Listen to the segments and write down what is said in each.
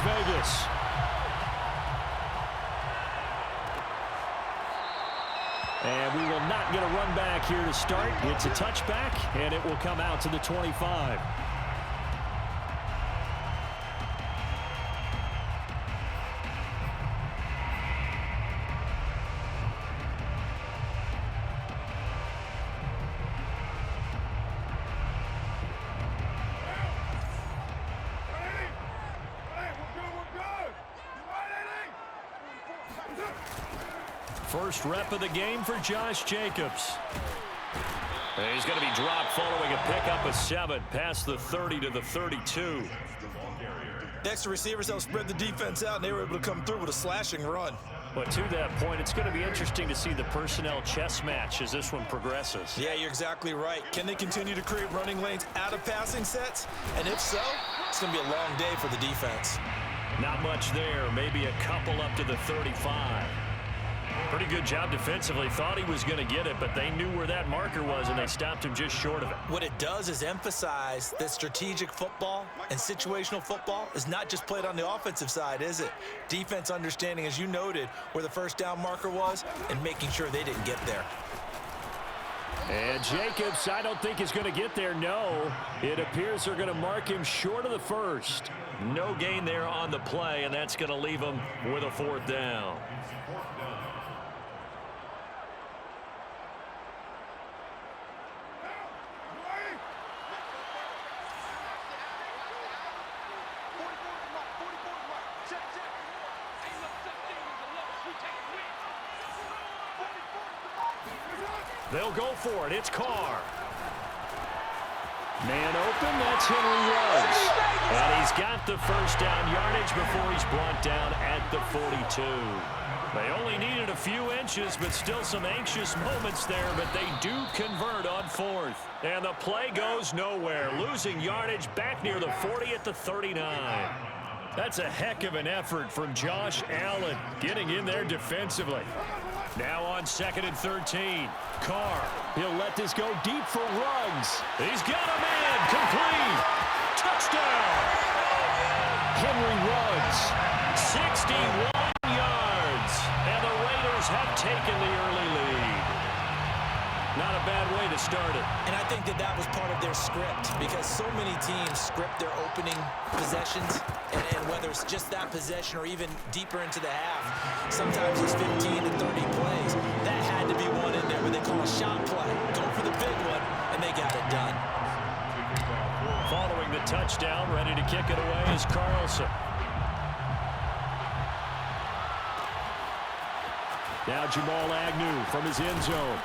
Vegas. And we will not get a run back here to start. It's a touchback, and it will come out to the 25. First rep of the game for Josh Jacobs. And he's going to be dropped following a pickup of 7 past the 30 to the 32. Next, the receivers helped spread the defense out, and they were able to come through with a slashing run. But to that point, it's going to be interesting to see the personnel chess match as this one progresses. Yeah, you're exactly right. Can they continue to create running lanes out of passing sets? And if so, it's going to be a long day for the defense. Not much there. Maybe a couple up to the 35. Pretty good job defensively. Thought he was going to get it, but they knew where that marker was, and they stopped him just short of it. What it does is emphasize that strategic football and situational football is not just played on the offensive side, is it? Defense understanding, as you noted, where the first down marker was and making sure they didn't get there. And Jacobs, I don't think is going to get there. No, it appears they're going to mark him short of the first. No gain there on the play, and that's going to leave him with a 4th down. They'll go for it. It's Carr. Man open. That's Henry Ruggs. And he's got the first down yardage before he's brought down at the 42. They only needed a few inches, but still some anxious moments there, but they do convert on 4th. And the play goes nowhere, losing yardage back near the 40 at the 39. That's a heck of an effort from Josh Allen, getting in there defensively. Now on 2nd and 13. Carr, he'll let this go deep for Ruggs. He's got a man, complete. Touchdown. Henry Ruggs, 61 yards. And the Raiders have taken the early lead. Not a bad way to start it. And I think that was part of their script, because so many teams script their opening possessions, and whether it's just that possession or even deeper into the half, sometimes it's 15 to 30 plays. That had to be one in there where they call a shot play. Go for the big one, and they got it done. Following the touchdown, ready to kick it away is Carlson. Now Jamal Agnew from his end zone.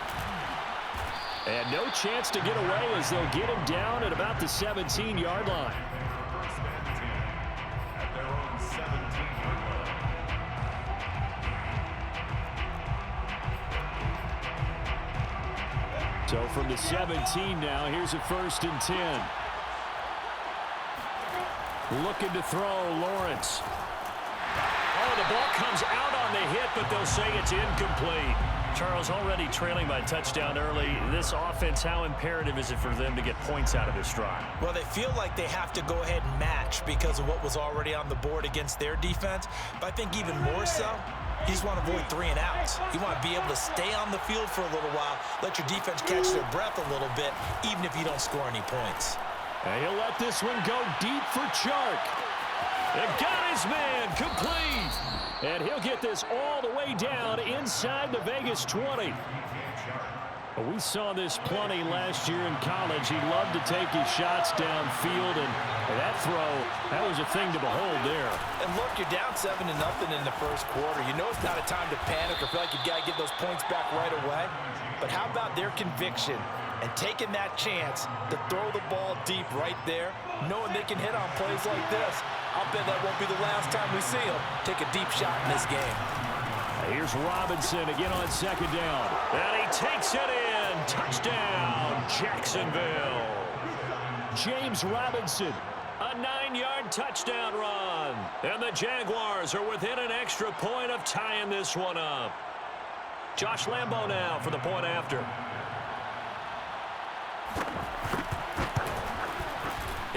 And no chance to get away as they'll get him down at about the 17-yard line. So from the 17 now, here's a 1st and 10. Looking to throw, Lawrence. Oh, the ball comes out on the hit, but they'll say it's incomplete. Charles, already trailing by touchdown early. This offense, how imperative is it for them to get points out of this drive? Well, they feel like they have to go ahead and match because of what was already on the board against their defense. But I think even more so, you just want to avoid 3 and outs. You want to be able to stay on the field for a little while, let your defense catch their breath a little bit, even if you don't score any points. And he'll let this one go deep for Chark. And got his man, complete. And he'll get this all the way down inside the Vegas 20. We saw this plenty last year in college. He loved to take his shots downfield, and that throw, that was a thing to behold there. And look, you're down 7-0 in the first quarter. You know it's not a time to panic or feel like you've got to get those points back right away. But how about their conviction and taking that chance to throw the ball deep right there, knowing they can hit on plays like this? I'll bet that won't be the last time we see them take a deep shot in this game. Here's Robinson again on 2nd down. And he takes it in. Touchdown, Jacksonville. James Robinson, a 9-yard touchdown run. And the Jaguars are within an extra point of tying this one up. Josh Lambo now for the point after.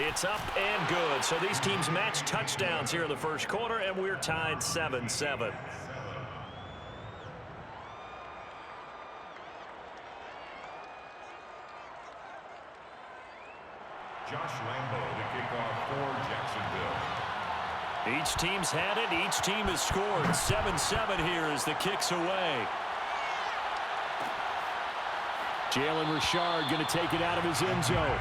It's up and good. So these teams match touchdowns here in the first quarter, and we're tied 7-7. Josh Lambo to kick off for Jacksonville. Each team's had it. Each team has scored. 7-7 here as the kick's away. Jalen Richard going to take it out of his end zone.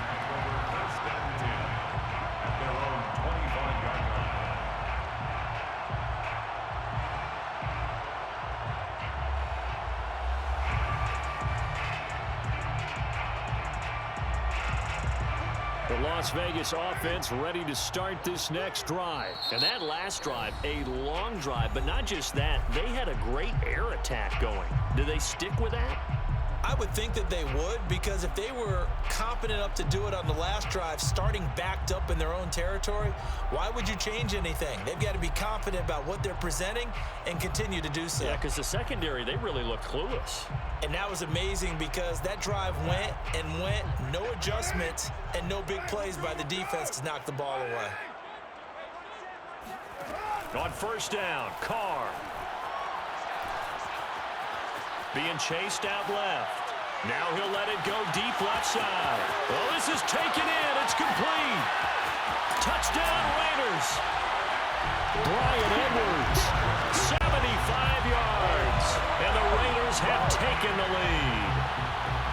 The Las Vegas offense ready to start this next drive. And that last drive, a long drive, but not just that. They had a great air attack going. Do they stick with that? I would think that they would, because if they were competent enough to do it on the last drive, starting backed up in their own territory, why would you change anything? They've got to be confident about what they're presenting and continue to do so. Yeah, because the secondary, they really looked clueless. And that was amazing because that drive went and went, no adjustments, and no big plays by the defense to knock the ball away. On first down, Carr. Being chased out left. Now he'll let it go deep left side. Oh, this is taken in. It's complete. Touchdown, Raiders. Brian Edwards, 75 yards. And the Raiders have taken the lead.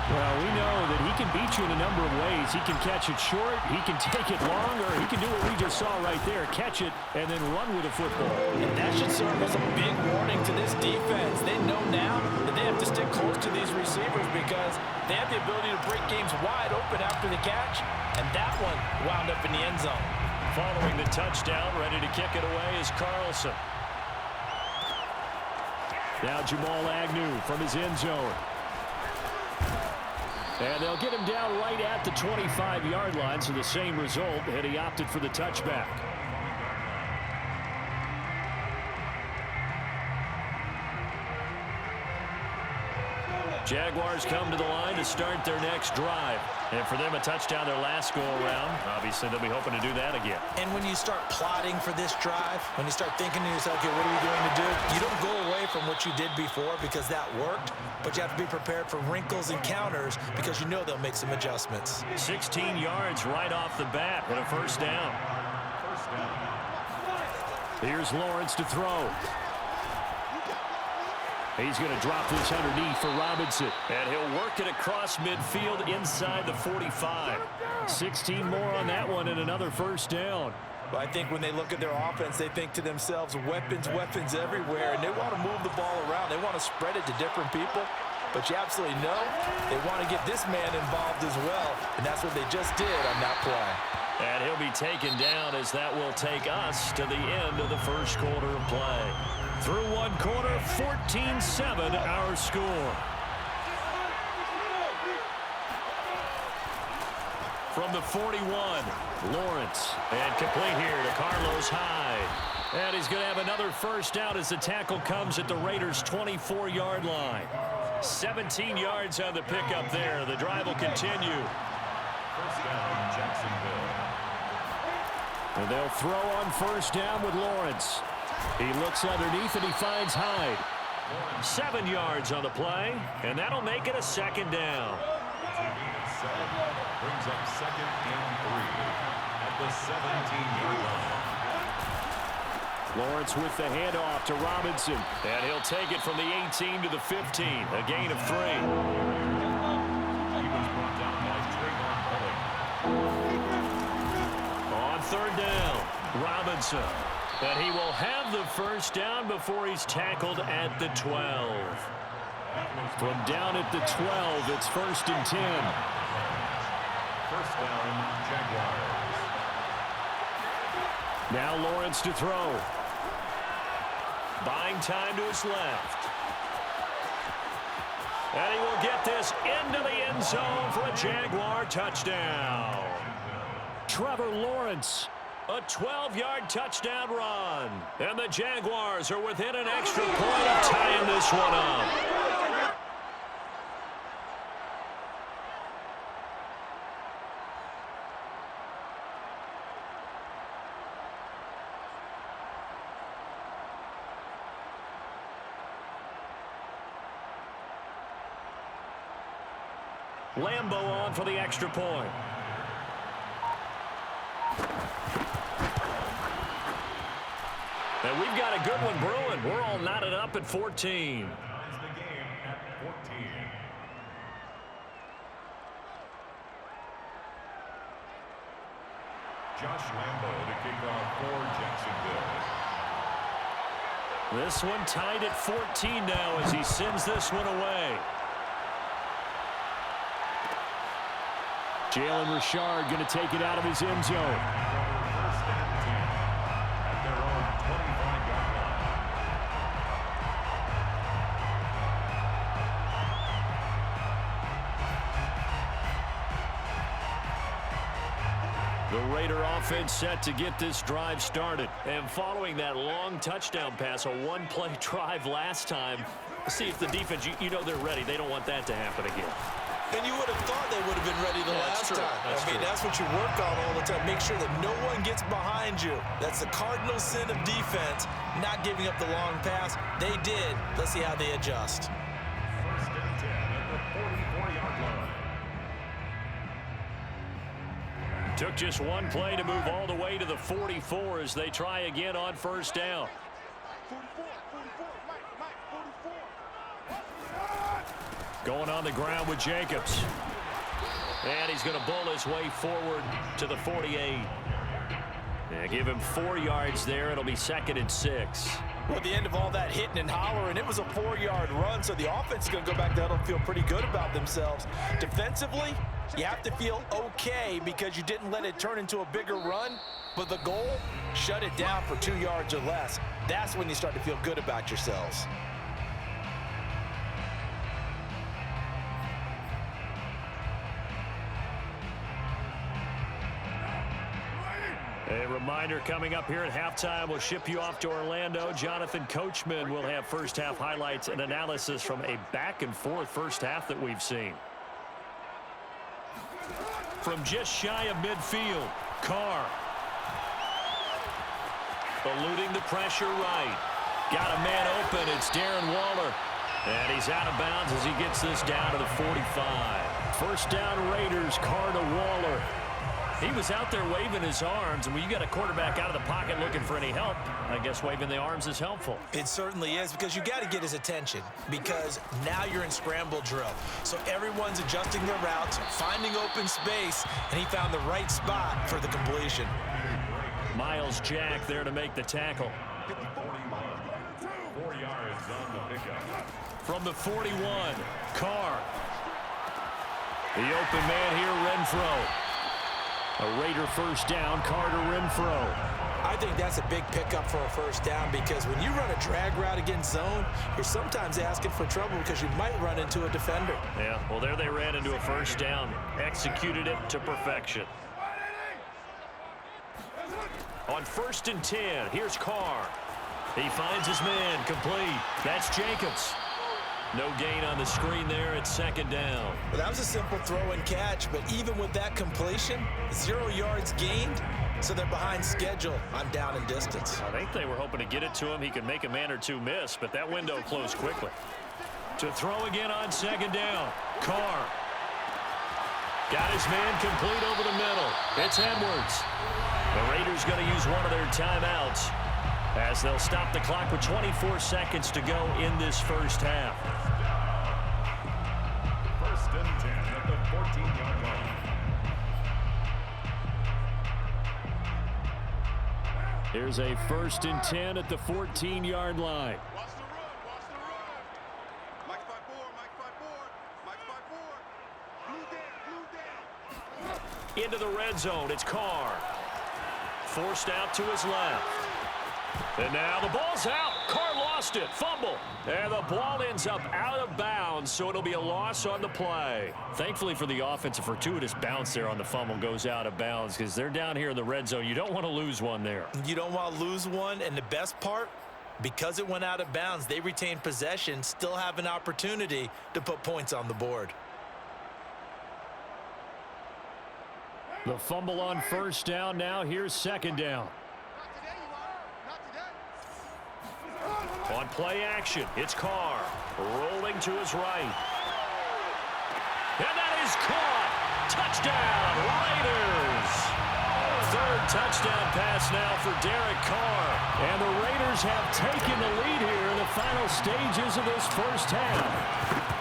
Well, we know that he can beat you in a number of ways. He can catch it short, he can take it long, or he can do what we just saw right there, catch it and then run with the football. And that should serve as a big warning to this defense. They know now that they have to stick close to these receivers because they have the ability to break games wide open after the catch, and that one wound up in the end zone. Following the touchdown, ready to kick it away is Carlson. Now Jamal Agnew from his end zone. And they'll get him down right at the 25-yard line, so the same result, and he opted for the touchback. Jaguars come to the line to start their next drive. And for them, a touchdown their last go-around. Obviously, they'll be hoping to do that again. And when you start plotting for this drive, when you start thinking to yourself, okay, what are we going to do? You don't go away from what you did before because that worked, but you have to be prepared for wrinkles and counters because you know they'll make some adjustments. 16 yards right off the bat and a first down. Here's Lawrence to throw. He's going to drop this underneath for Robinson. And he'll work it across midfield inside the 45. 16 more on that one and another first down. But I think when they look at their offense, they think to themselves, weapons, weapons everywhere. And they want to move the ball around. They want to spread it to different people. But you absolutely know they want to get this man involved as well. And that's what they just did on that play. And he'll be taken down as that will take us to the end of the first quarter of play. Through one quarter, 14-7 our score. From the 41, Lawrence. And complete here to Carlos Hyde. And he's going to have another first down as the tackle comes at the Raiders' 24-yard line. 17 yards on the pickup there. The drive will continue. First down, Jacksonville. And they'll throw on first down with Lawrence. He looks underneath and he finds Hyde. 7 yards on the play, and that'll make it a second down. Brings up second and 3 at the 17-yard line. Lawrence with the handoff to Robinson, and he'll take it from the 18 to the 15, a gain of 3. He was brought down by Trayvon Mullen. On third down, Robinson. And he will have the first down before he's tackled at the 12. From down at the 12, it's first and 10. First down, Jaguars. Now Lawrence to throw. Buying time to his left. And he will get this into the end zone for a Jaguar touchdown. Trevor Lawrence. A 12-yard touchdown run. And the Jaguars are within an extra point of tying this one up. Lambeau on for the extra point. And we've got a good one brewing. We're all knotted up at 14. Ties the game at 14. Josh Lambeau to kick off for Jacksonville. This one tied at 14 now as he sends this one away. Jalen Richard going to take it out of his end zone. First and 10 at their own 25-yard line. The Raider offense set to get this drive started. And following that long touchdown pass, a one-play drive last time, see if the defense, you know they're ready. They don't want that to happen again. And you would have thought they would have been ready the last time. That's what you work on all the time. Make sure that no one gets behind you. That's the cardinal sin of defense, not giving up the long pass. They did. Let's see how they adjust. First and 10 at the 44-yard line. Took just one play to move all the way to the 44 as they try again on first down. Going on the ground with Jacobs. And he's going to bull his way forward to the 48. Yeah, give him 4 yards there. It'll be 2nd and 6. Well, at the end of all that hitting and hollering, it was a 4-yard run, so the offense is going to go back there and feel pretty good about themselves. Defensively, you have to feel okay because you didn't let it turn into a bigger run, but the goal, shut it down for 2 yards or less. That's when you start to feel good about yourselves. A reminder coming up here at halftime, we'll ship you off to Orlando. Jonathan Coachman will have first half highlights and analysis from a back-and-forth first half that we've seen. From just shy of midfield, Carr. Eluding the pressure right. Got a man open, it's Darren Waller. And he's out of bounds as he gets this down to the 45. First down Raiders, Carr to Waller. He was out there waving his arms, and when you got a quarterback out of the pocket looking for any help, I guess waving the arms is helpful. It certainly is, because you got to get his attention, because now you're in scramble drill. So everyone's adjusting their routes, finding open space, and he found the right spot for the completion. Miles Jack there to make the tackle. 4 yards on the pickup. From the 41, Carr. The open man here, Renfro. A Raider first down, Carter Renfro. I think that's a big pickup for a first down, because when you run a drag route against zone, you're sometimes asking for trouble because you might run into a defender. Yeah, well, there they ran into a first down. Executed it to perfection. On 1st and 10, here's Carr. He finds his man, complete. That's Jacobs. No gain on the screen there at 2nd down. Well, that was a simple throw and catch, but even with that completion, 0 yards gained, so they're behind schedule on down and distance. I think they were hoping to get it to him. He could make a man or two miss, but that window closed quickly. To throw again on 2nd down, Carr. Got his man complete over the middle. It's Edwards. The Raiders going to use one of their timeouts as they'll stop the clock with 24 seconds to go in this first half. 1st and 10 at the 14-yard line. Here's a 1st and 10 at the 14-yard line. Watch the run, watch the run. Mike 5-4, Mike 5-4. Blue down. Into the red zone, it's Carr. Forced out to his left. And now the ball's out. Carr lost it. Fumble. And the ball ends up out of bounds, so it'll be a loss on the play. Thankfully for the offense, a fortuitous bounce there on the fumble goes out of bounds because they're down here in the red zone. You don't want to lose one there. You don't want to lose one, and the best part, because it went out of bounds, they retain possession, still have an opportunity to put points on the board. The fumble on first down. Now here's 2nd down. On play action, it's Carr rolling to his right. And that is caught. Touchdown, Raiders. Third touchdown pass now for Derek Carr. And the Raiders have taken the lead here in the final stages of this first half.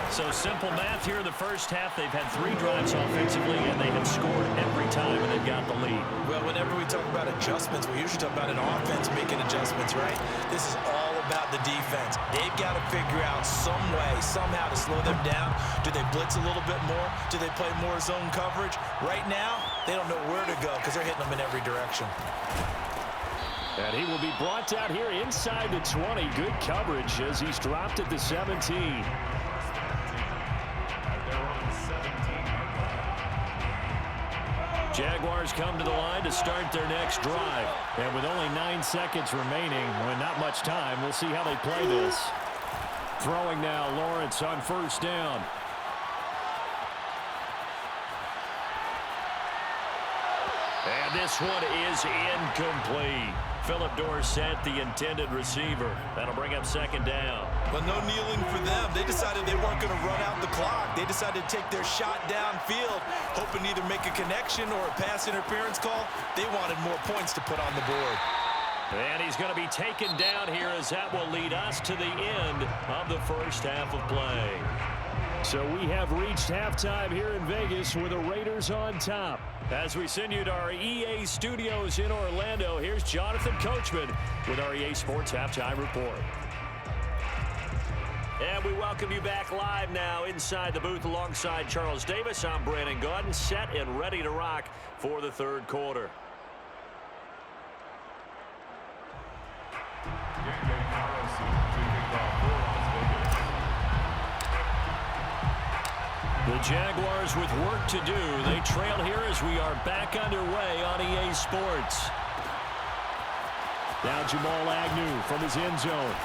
So simple math here in the first half. They've had 3 drives offensively, and they have scored every time, and they've got the lead. Well, whenever we talk about adjustments, we usually talk about an offense making adjustments, right? This is all about the defense. They've got to figure out some way, somehow to slow them down. Do they blitz a little bit more? Do they play more zone coverage? Right now, they don't know where to go because they're hitting them in every direction. And he will be brought down here inside the 20. Good coverage as he's dropped at the 17. Jaguars come to the line to start their next drive. And with only 9 seconds remaining, with not much time, we'll see how they play this. Throwing now, Lawrence on first down. And this one is incomplete. Philip Dorsett, the intended receiver. That'll bring up second down. But no kneeling for them. They decided they weren't going to run out the clock. They decided to take their shot downfield, hoping to either make a connection or a pass interference call. They wanted more points to put on the board. And he's going to be taken down here as that will lead us to the end of the first half of play. So we have reached halftime here in Vegas with the Raiders on top. As we send you to our EA studios in Orlando, here's Jonathan Coachman with our EA Sports Halftime Report. And we welcome you back live now inside the booth alongside Charles Davis. I'm Brandon Gaudin, set and ready to rock for the third quarter. The Jaguars with work to do. They trail here as we are back underway on EA Sports. Now Jamal Agnew from his end zone.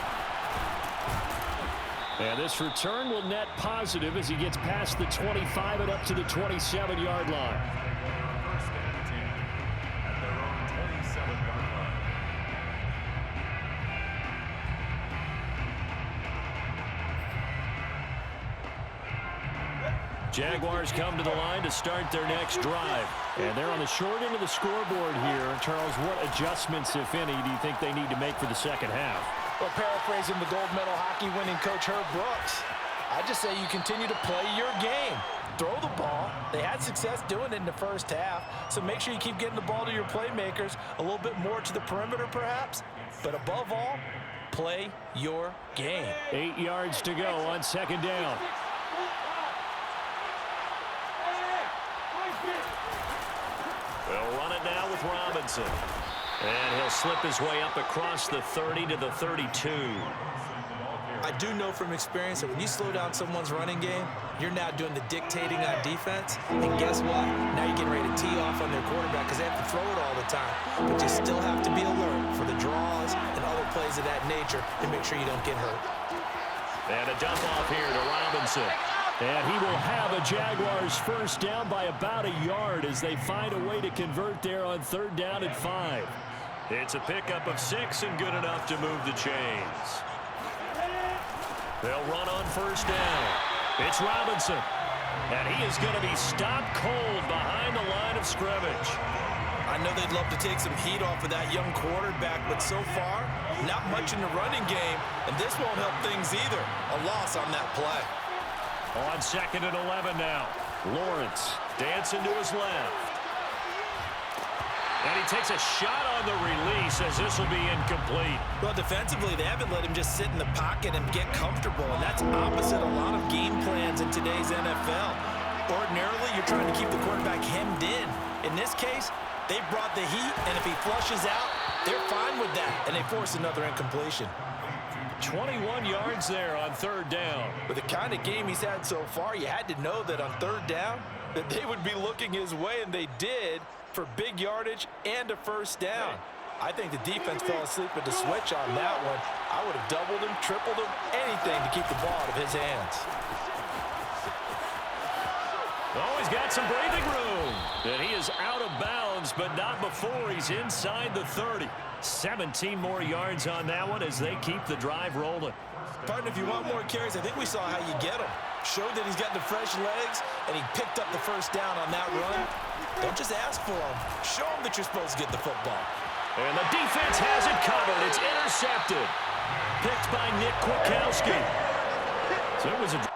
And this return will net positive as he gets past the 25 and up to the 27-yard line. Jaguars come to the line to start their next drive. And they're on the short end of the scoreboard here. Charles, what adjustments, if any, do you think they need to make for the second half? Well, paraphrasing the gold medal hockey winning coach Herb Brooks, I just say you continue to play your game. Throw the ball. They had success doing it in the first half, so make sure you keep getting the ball to your playmakers, a little bit more to the perimeter perhaps, but above all, play your game. 8 yards to go on second down. They'll run it now with Robinson. And he'll slip his way up across the 30 to the 32. I do know from experience that when you slow down someone's running game, you're now doing the dictating on defense. And guess what? Now you're getting ready to tee off on their quarterback because they have to throw it all the time. But you still have to be alert for the draws and other plays of that nature to make sure you don't get hurt. And a dump off here to Robinson. And he will have a Jaguars first down by about a yard as they find a way to convert there on third down and 5. It's a pickup of 6 and good enough to move the chains. They'll run on first down. It's Robinson. And he is going to be stopped cold behind the line of scrimmage. I know they'd love to take some heat off of that young quarterback, but so far, not much in the running game, and this won't help things either. A loss on that play. On second and 11 now. Lawrence dancing to his left. And he takes a shot on the release as this will be incomplete. Well, defensively, they haven't let him just sit in the pocket and get comfortable, and that's opposite a lot of game plans in today's NFL. Ordinarily, you're trying to keep the quarterback hemmed in. In this case, they brought the heat, and if he flushes out, they're fine with that, and they force another incompletion. 21 yards there on third down. With the kind of game he's had so far, you had to know that on third down that they would be looking his way, and they did, for big yardage and a first down. I think the defense fell asleep at the switch on that one. I would have doubled him, tripled him, anything to keep the ball out of his hands. Oh, he's got some breathing room. And he is out of bounds, but not before he's inside the 30. 17 more yards on that one as they keep the drive rolling. Partner, if you want more carries, I think we saw how you get them. Showed that he's got the fresh legs, and he picked up the first down on that run. Don't just ask for him. Show him that you're supposed to get the football. And the defense has it covered. It's intercepted. Picked by Nick Kwiatkowski. So it was a